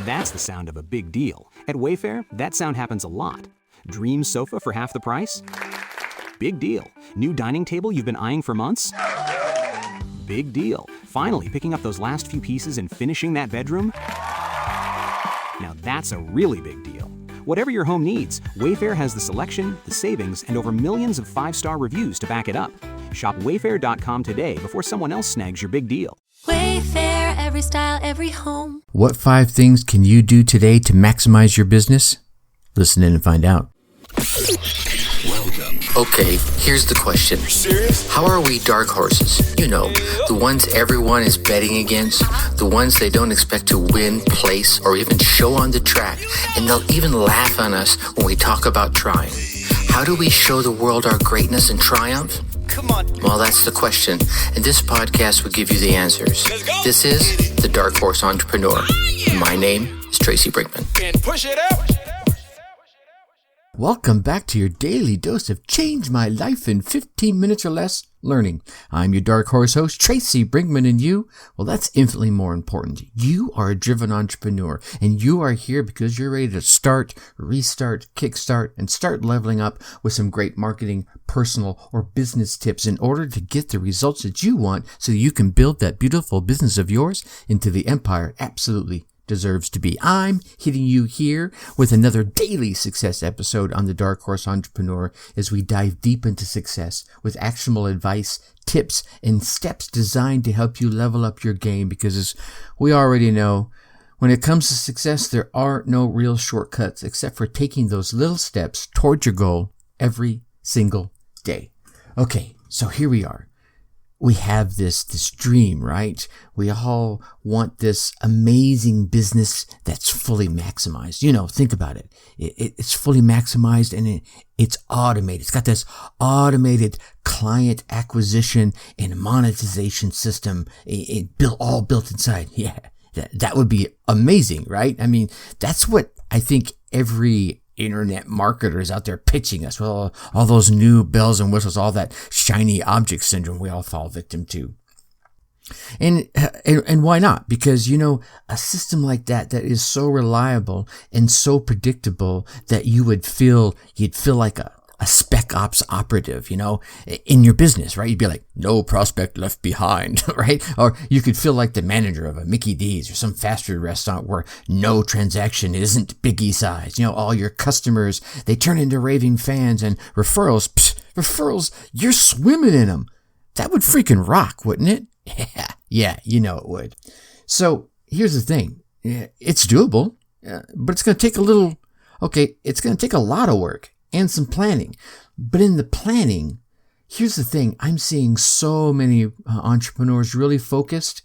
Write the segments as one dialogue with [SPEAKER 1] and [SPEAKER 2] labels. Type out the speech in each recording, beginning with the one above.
[SPEAKER 1] That's the sound of a big deal. At Wayfair, that sound happens a lot. Dream sofa for half the price? Big deal. New dining table you've been eyeing for months? Big deal. Finally picking up those last few pieces and finishing that bedroom? Now that's a really big deal. Whatever your home needs, Wayfair has the selection, the savings, and over millions of 5-star reviews to back it up. Shop Wayfair.com today before someone else snags your big deal.
[SPEAKER 2] Wayfair, every style, every home.
[SPEAKER 3] What 5 things can you do today to maximize your business? Listen in and find out.
[SPEAKER 4] Welcome.
[SPEAKER 5] Okay, here's the question.
[SPEAKER 4] Serious?
[SPEAKER 5] How are we dark horses? You know, the ones everyone is betting against, the ones they don't expect to win, place, or even show on the track, and they'll even laugh on us when we talk about trying. How do we show the world our greatness and triumph?
[SPEAKER 4] Come on.
[SPEAKER 5] Well, that's the question, and this podcast will give you the answers.
[SPEAKER 4] Let's go.
[SPEAKER 5] This is The Dark Horse Entrepreneur. My name is Tracy Brinkman.
[SPEAKER 4] And push it up.
[SPEAKER 3] Welcome back to your daily dose of change my life in 15 minutes or less learning. I'm your Dark Horse host, Tracy Brinkman, and you, well, that's infinitely more important. You are a driven entrepreneur, and you are here because you're ready to start, restart, kickstart, and start leveling up with some great marketing, personal, or business tips in order to get the results that you want so you can build that beautiful business of yours into the empire absolutely deserves to be. I'm hitting you here with another daily success episode on the Dark Horse Entrepreneur as we dive deep into success with actionable advice, tips, and steps designed to help you level up your game, because as we already know, when it comes to success, there are no real shortcuts except for taking those little steps towards your goal every single day. Okay, so here we are. We have this dream, right? We all want this amazing business that's fully maximized. You know, think about it. It's fully maximized and it's automated. It's got this automated client acquisition and monetization system. All built inside. Yeah, that would be amazing, right? I mean, that's what I think every internet marketers out there pitching us. Well, all those new bells and whistles, all that shiny object syndrome we all fall victim to. And why not? Because, you know, a system like that is so reliable and so predictable that you'd feel like a spec ops operative, you know, in your business, right? You'd be like, no prospect left behind, right? Or you could feel like the manager of a Mickey D's or some fast food restaurant where no transaction isn't biggie size. You know, all your customers, they turn into raving fans, and referrals, you're swimming in them. That would freaking rock, wouldn't it? Yeah, you know it would. So here's the thing. It's doable, but it's going to take it's going to take a lot of work and some planning. But in the planning, here's the thing. I'm seeing so many entrepreneurs really focused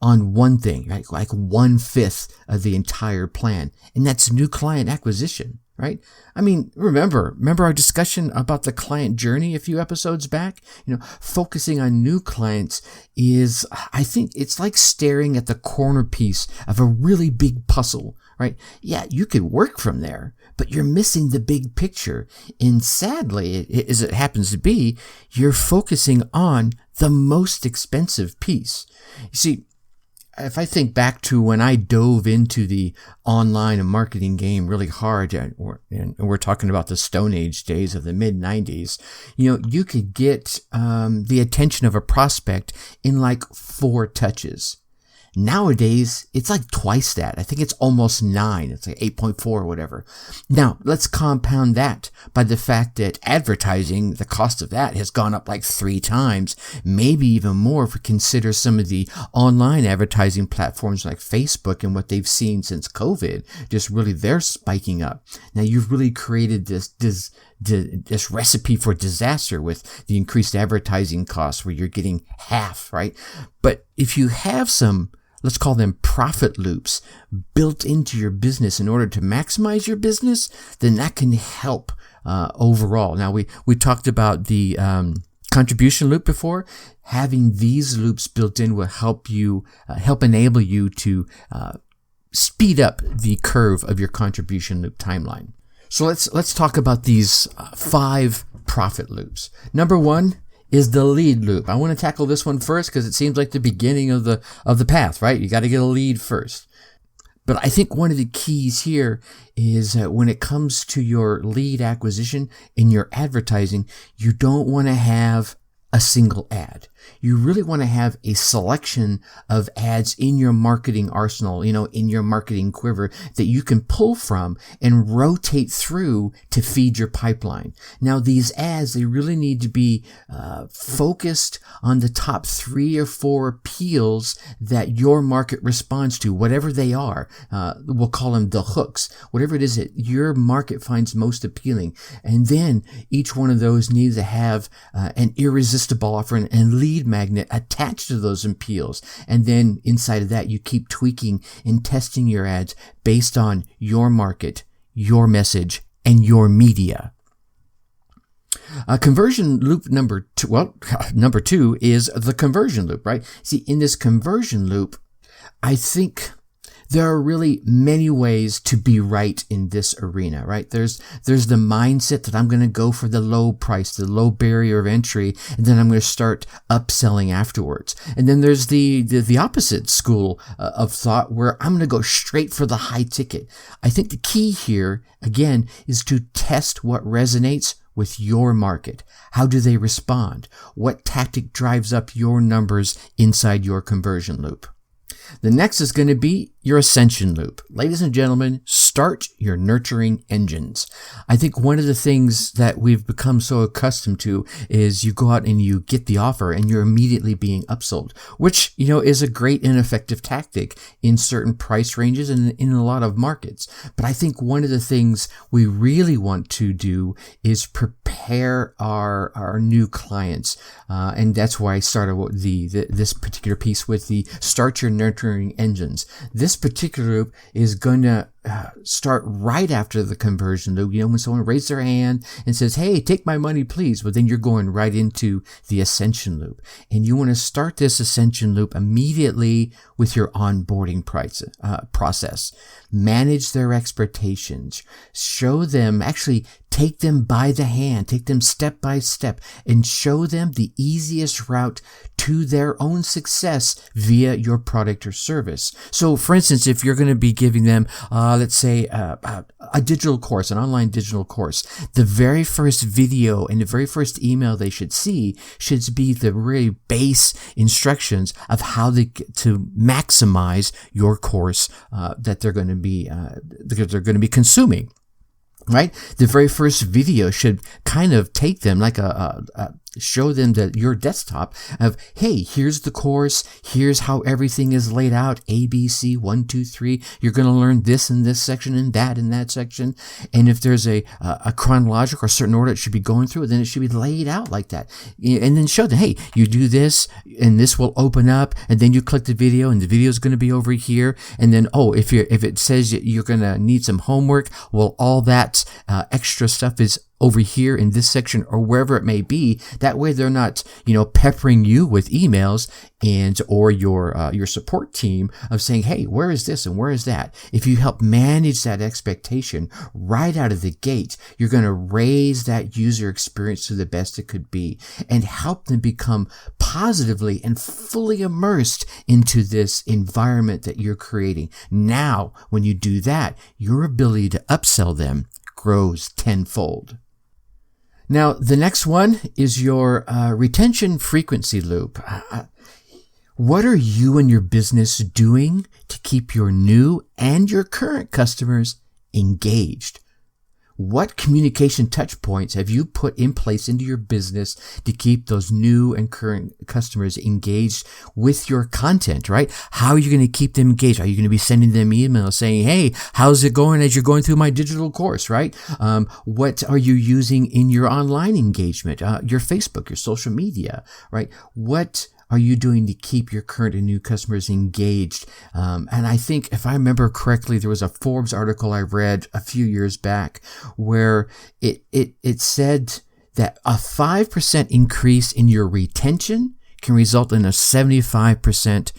[SPEAKER 3] on one thing, right? Like 1/5 of the entire plan. And that's new client acquisition, right? I mean, remember our discussion about the client journey a few episodes back? You know, focusing on new clients is, I think it's like staring at the corner piece of a really big puzzle, right? Yeah, you could work from there, but you're missing the big picture. And sadly, as it happens to be, you're focusing on the most expensive piece. You see, if I think back to when I dove into the online and marketing game really hard, and we're talking about the Stone Age days of the mid-90s, you know, you could get the attention of a prospect in like 4 touches. Nowadays, it's like twice that. I think it's almost 9. It's like 8.4 or whatever. Now, let's compound that by the fact that advertising, the cost of that has gone up like 3 times, maybe even more if we consider some of the online advertising platforms like Facebook and what they've seen since COVID. Just really, they're spiking up. Now, you've really created this recipe for disaster with the increased advertising costs where you're getting half, right? But if you have some, let's call them profit loops, built into your business in order to maximize your business, then that can help overall. Now, we talked about the contribution loop before. Having these loops built in will help enable you to speed up the curve of your contribution loop timeline. So let's talk about these 5 profit loops. Number 1 is the lead loop. I want to tackle this one first because it seems like the beginning of the path, right? You got to get a lead first. But I think one of the keys here is when it comes to your lead acquisition in your advertising, you don't want to have a single ad. You really want to have a selection of ads in your marketing arsenal, in your marketing quiver that you can pull from and rotate through to feed your pipeline. Now, these ads, they really need to be focused on the top 3 or 4 appeals that your market responds to, whatever they are. We'll call them the hooks, whatever it is that your market finds most appealing. And then each one of those needs to have an irresistible offer and lead magnet attached to those appeals. And then inside of that, you keep tweaking and testing your ads based on your market, your message, and your media. Conversion loop number 2 is the conversion loop, right? See, in this conversion loop, I think there are really many ways to be right in this arena, right? There's the mindset that I'm going to go for the low price, the low barrier of entry, and then I'm going to start upselling afterwards. And then there's the opposite school of thought where I'm going to go straight for the high ticket. I think the key here, again, is to test what resonates with your market. How do they respond? What tactic drives up your numbers inside your conversion loop? The next is going to be your ascension loop. Ladies and gentlemen, start your nurturing engines. I think one of the things that we've become so accustomed to is you go out and you get the offer and you're immediately being upsold, which, is a great and effective tactic in certain price ranges and in a lot of markets. But I think one of the things we really want to do is prepare our new clients. And that's why I started this particular piece with the start your nurturing engines. This particular loop is going to start right after the conversion loop. When someone raises their hand and says, "Hey, take my money, please." Well, then you're going right into the ascension loop. And you want to start this ascension loop immediately with your onboarding process. Manage their expectations. Show them, actually take them by the hand, take them step by step, and show them the easiest route to their own success via your product or service. So, for instance, if you're going to be giving them, let's say, a digital course, an online digital course, the very first video and the very first email they should see should be the really base instructions of how to maximize your course that they're going to be consuming. Right? The very first video should kind of take them like show them your desktop of, hey, here's the course, here's how everything is laid out, ABC, 1, 2, 3. You're going to learn this in this section and that in that section. And if there's a chronological or certain order it should be going through, then it should be laid out like that. And then show them, hey, you do this and this will open up, and then you click the video and the video is going to be over here. And then, if it says you're going to need some homework, well, all that extra stuff is over here in this section or wherever it may be. That way they're not, peppering you with emails or your support team of saying, hey, where is this and where is that? If you help manage that expectation right out of the gate, you're going to raise that user experience to the best it could be and help them become positively and fully immersed into this environment that you're creating. Now, when you do that, your ability to upsell them grows tenfold. Now, the next one is your retention frequency loop. What are you and your business doing to keep your new and your current customers engaged? What communication touch points have you put in place into your business to keep those new and current customers engaged with your content, right? How are you going to keep them engaged? Are you going to be sending them emails saying, hey, how's it going as you're going through my digital course, right? What are you using in your online engagement, your Facebook, your social media, right? What are you doing to keep your current and new customers engaged? And I think, if I remember correctly, there was a Forbes article I read a few years back where it said that a 5% increase in your retention can result in a 75%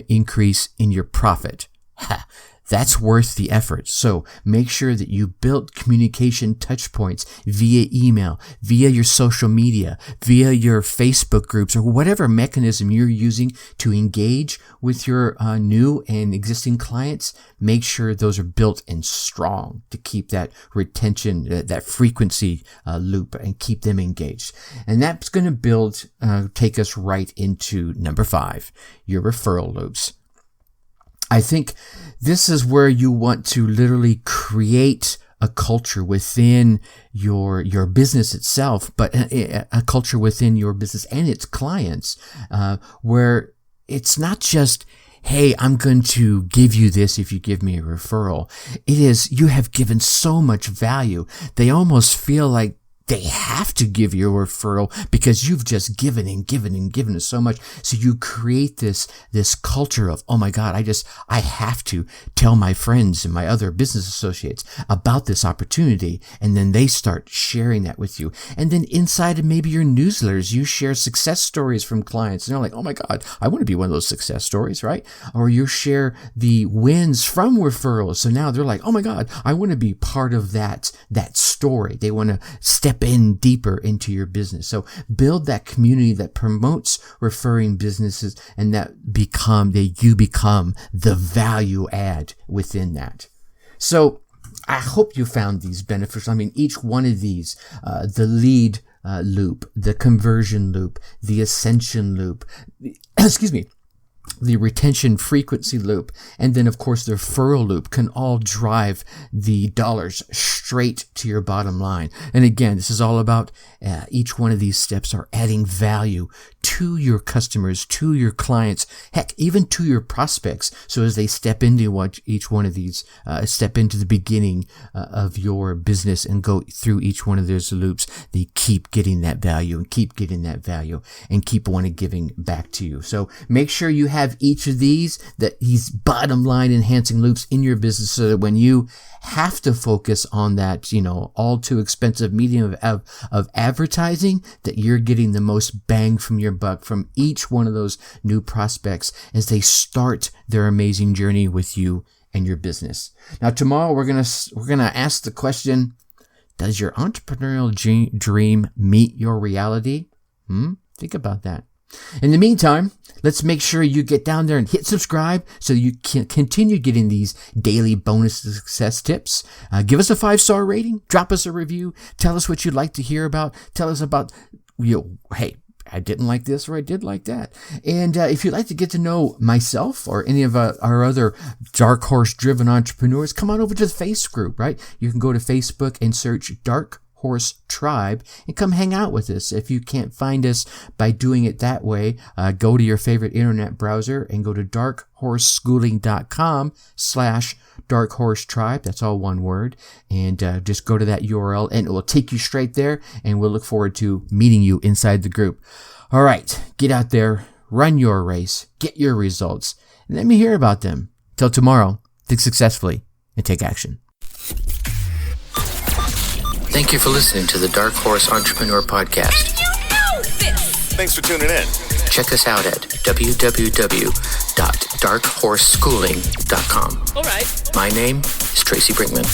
[SPEAKER 3] increase in your profit. that's worth the effort. So make sure that you build communication touch points via email, via your social media, via your Facebook groups, or whatever mechanism you're using to engage with your new and existing clients. Make sure those are built and strong to keep that retention, that frequency loop, and keep them engaged. And that's going to take us right into number 5, your referral loops. I think this is where you want to literally create a culture within your business itself, but a culture within your business and its clients, where it's not just, hey, I'm going to give you this if you give me a referral. It is, you have given so much value. They almost feel like they have to give you a referral because you've just given and given and given so much. So you create this culture of, oh my God, I have to tell my friends and my other business associates about this opportunity. And then they start sharing that with you. And then inside of maybe your newsletters, you share success stories from clients. And they're like, oh my God, I want to be one of those success stories, right? Or you share the wins from referrals. So now they're like, oh my God, I want to be part of that story. They want to step in deeper into your business. So build that community that promotes referring businesses, and that you become the value add within that. So I hope you found these beneficial. I mean, each one of these, the lead loop, the conversion loop, the ascension loop, the retention frequency loop, and then of course the referral loop can all drive the dollars straight to your bottom line. And again, this is all about each one of these steps are adding value to your customers, to your clients, heck, even to your prospects. So as they step into each one of these, step into the beginning of your business and go through each one of those loops, they keep getting that value and keep getting that value and keep wanting giving back to you. So make sure you have each of these bottom line enhancing loops in your business, so that when you have to focus on that, all too expensive medium of advertising, that you're getting the most bang from your buck from each one of those new prospects as they start their amazing journey with you and your business. Now, tomorrow we're gonna ask the question: does your entrepreneurial dream meet your reality? Think about that. In the meantime, let's make sure you get down there and hit subscribe so you can continue getting these daily bonus success tips. Give us a 5-star rating. Drop us a review. Tell us what you'd like to hear about. Tell us about, hey, I didn't like this or I did like that. And if you'd like to get to know myself or any of our other Dark Horse driven entrepreneurs, come on over to the Face group, right? You can go to Facebook and search Dark Horse Tribe and come hang out with us. If you can't find us by doing it that way, go to your favorite internet browser and go to darkhorseschooling.com/Dark Horse Tribe. That's all one word. And just go to that URL and it will take you straight there, and we'll look forward to meeting you inside the group. All right, get out there, run your race, get your results, and let me hear about them. Till tomorrow, think successfully and take action.
[SPEAKER 5] Thank you for listening to the Dark Horse Entrepreneur Podcast.
[SPEAKER 2] And you know this!
[SPEAKER 4] Thanks for tuning in.
[SPEAKER 5] Check us out at www.darkhorseschooling.com.
[SPEAKER 2] All right.
[SPEAKER 5] My name is Tracy Brinkman.